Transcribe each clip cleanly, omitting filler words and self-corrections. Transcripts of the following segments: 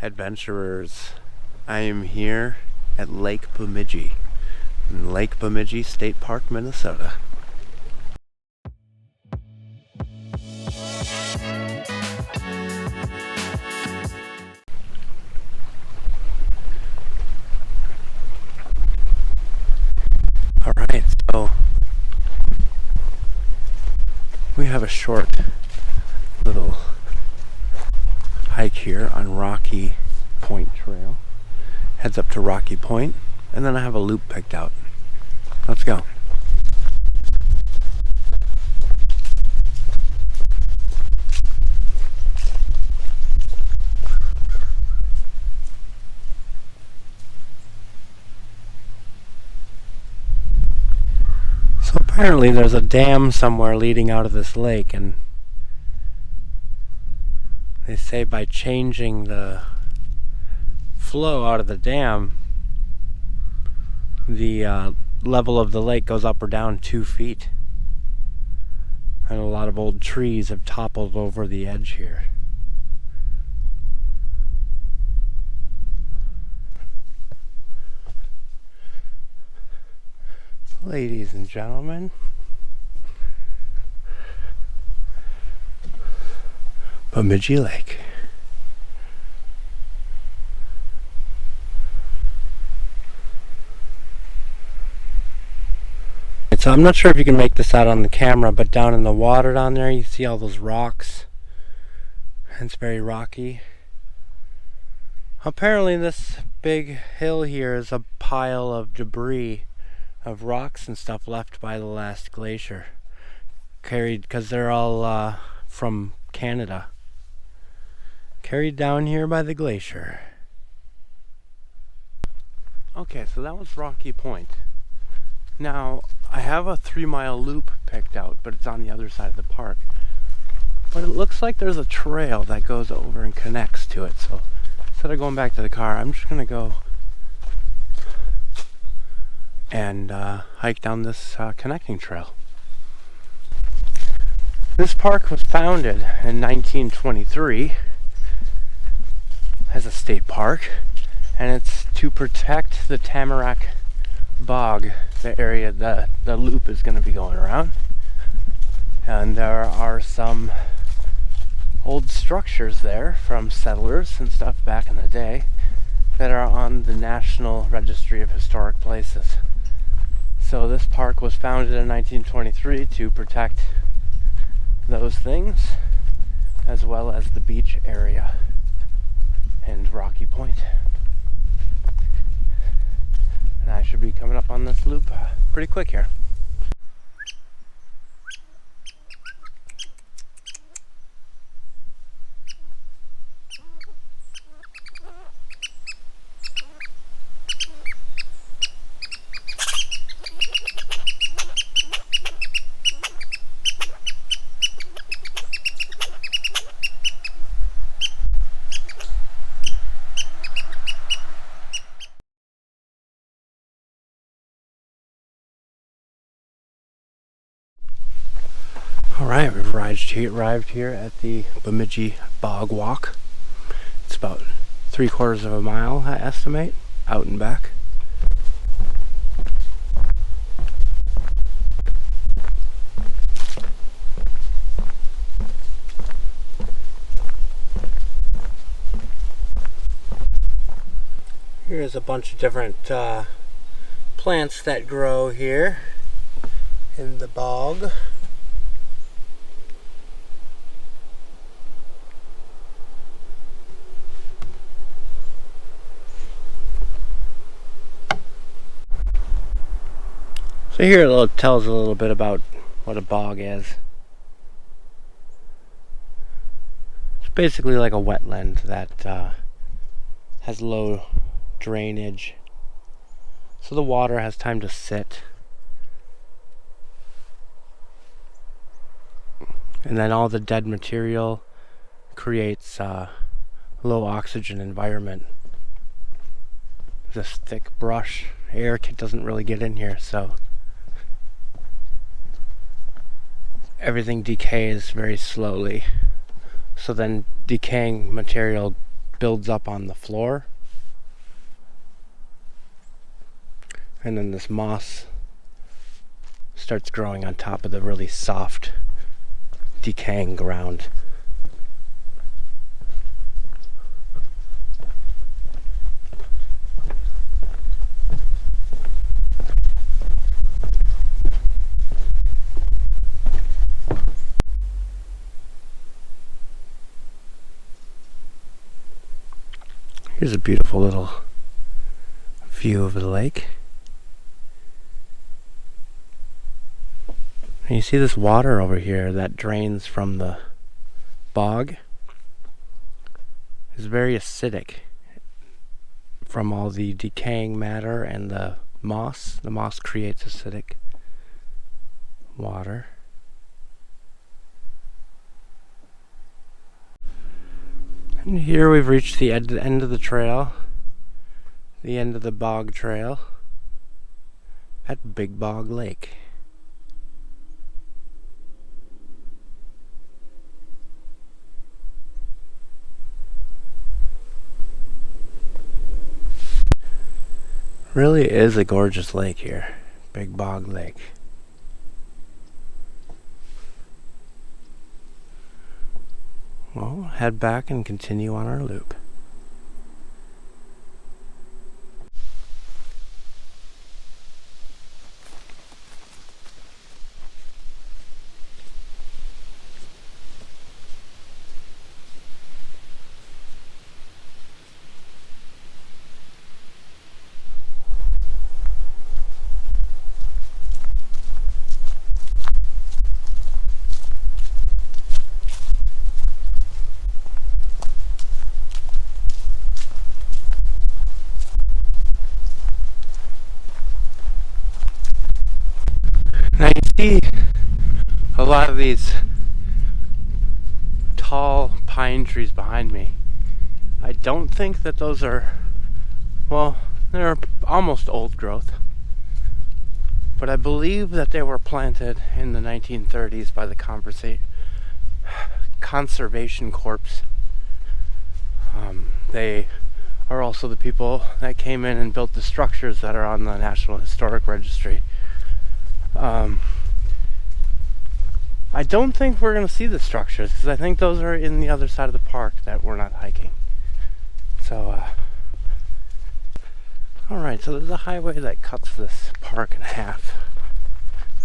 adventurers. I am here at Lake Bemidji, in Lake Bemidji State Park, Minnesota. Alright, so we have a short little hike here on Rocky Point Trail. Heads up to Rocky Point, and then I have a loop picked out. Let's go. So apparently there's a dam somewhere leading out of this lake, and they say by changing the flow out of the dam, the level of the lake goes up or down 2 feet. And a lot of old trees have toppled over the edge here. Ladies and gentlemen, Bemidji Lake. So I'm not sure if you can make this out on the camera, but down in the water down there you see all those rocks. It's very rocky. Apparently this big hill here is a pile of debris of rocks and stuff left by the last glacier. Carried, because they're all from Canada. Carried down here by the glacier. Okay, so that was Rocky Point. Now, I have a 3-mile loop picked out, but it's on the other side of the park. But it looks like there's a trail that goes over and connects to it. So instead of going back to the car, I'm just going to go and hike down this connecting trail. This park was founded in 1923 as a state park, and it's to protect the tamarack bog, the area that the loop is going to be going around. And there are some old structures there from settlers and stuff back in the day that are on the National Registry of Historic Places. So this park was founded in 1923 to protect those things, as well as the beach area and Rocky Point. And I should be coming up on this loop pretty quick here. Alright, we've arrived here at the Bemidji Bog Walk. It's about 3/4 of a mile, I estimate, out and back. Here's a bunch of different plants that grow here in the bog. So here it tells a little bit about what a bog is. It's basically like a wetland that has low drainage, so the water has time to sit. And then all the dead material creates a low oxygen environment. This thick brush, air doesn't really get in here, so everything decays very slowly. So then decaying material builds up on the floor, and then this moss starts growing on top of the really soft, decaying ground. Here's a beautiful little view of the lake. And you see this water over here that drains from the bog. It's very acidic from all the decaying matter and the moss. The moss creates acidic water. And here we've reached the end of the trail, the end of the bog trail at Big Bog Lake. Really is a gorgeous lake here, Big Bog Lake. Well, head back and continue on our loop. Now you see a lot of these tall pine trees behind me. I don't think that those are, well, they're almost old growth. But I believe that they were planted in the 1930s by the Conservation Corps. They are also the people that came in and built the structures that are on the National Historic Registry. I don't think we're going to see the structures because I think those are in the other side of the park that we're not hiking. So, alright, so there's a highway that cuts this park in half.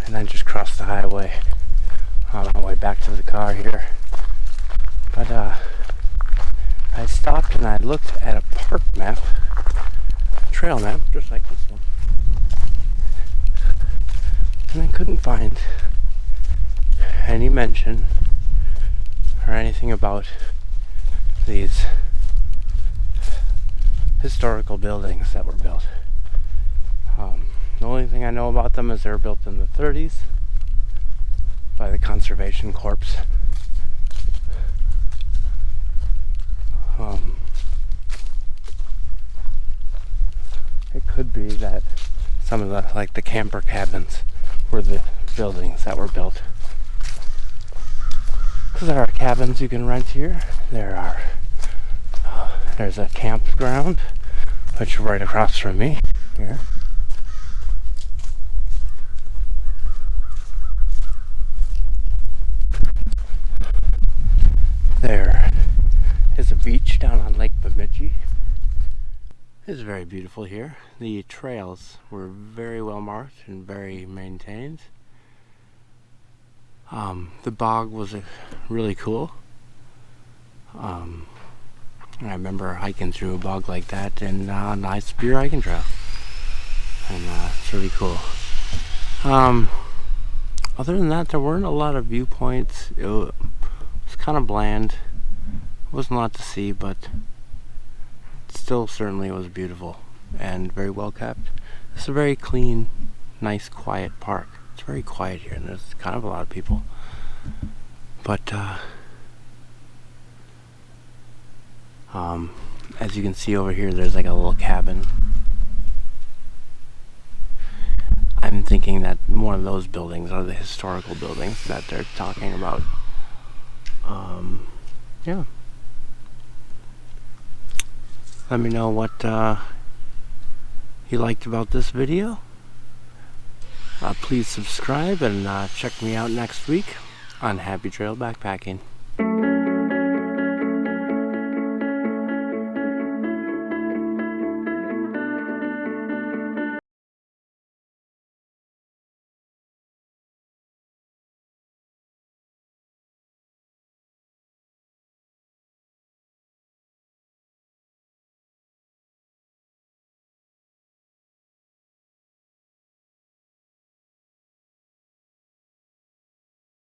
And I just crossed the highway on my way back to the car here. But, I stopped and I looked at a park map, trail map, just like this one. And I couldn't find any mention or anything about these historical buildings that were built. The only thing I know about them is they were built in the 30s by the Conservation Corps. It could be that some of the camper cabins were the buildings that were built. Because there are cabins you can rent here. There's a campground, which is right across from me here. There is a beach down on Lake Bemidji. It's very beautiful here. The trails were very well marked and very maintained. The bog was really cool. I remember hiking through a bog like that and nice spear hiking trail. And it's really cool. Other than that, there weren't a lot of viewpoints. It was kind of bland. Wasn't a lot to see, but still certainly was beautiful and very well kept. It's a very clean, nice, quiet park. It's very quiet here and there's kind of a lot of people. But as you can see over here, there's like a little cabin. I'm thinking that one of those buildings are the historical buildings that they're talking about. Yeah. Let me know what you liked about this video. Please subscribe and check me out next week on Happy Trail Backpacking.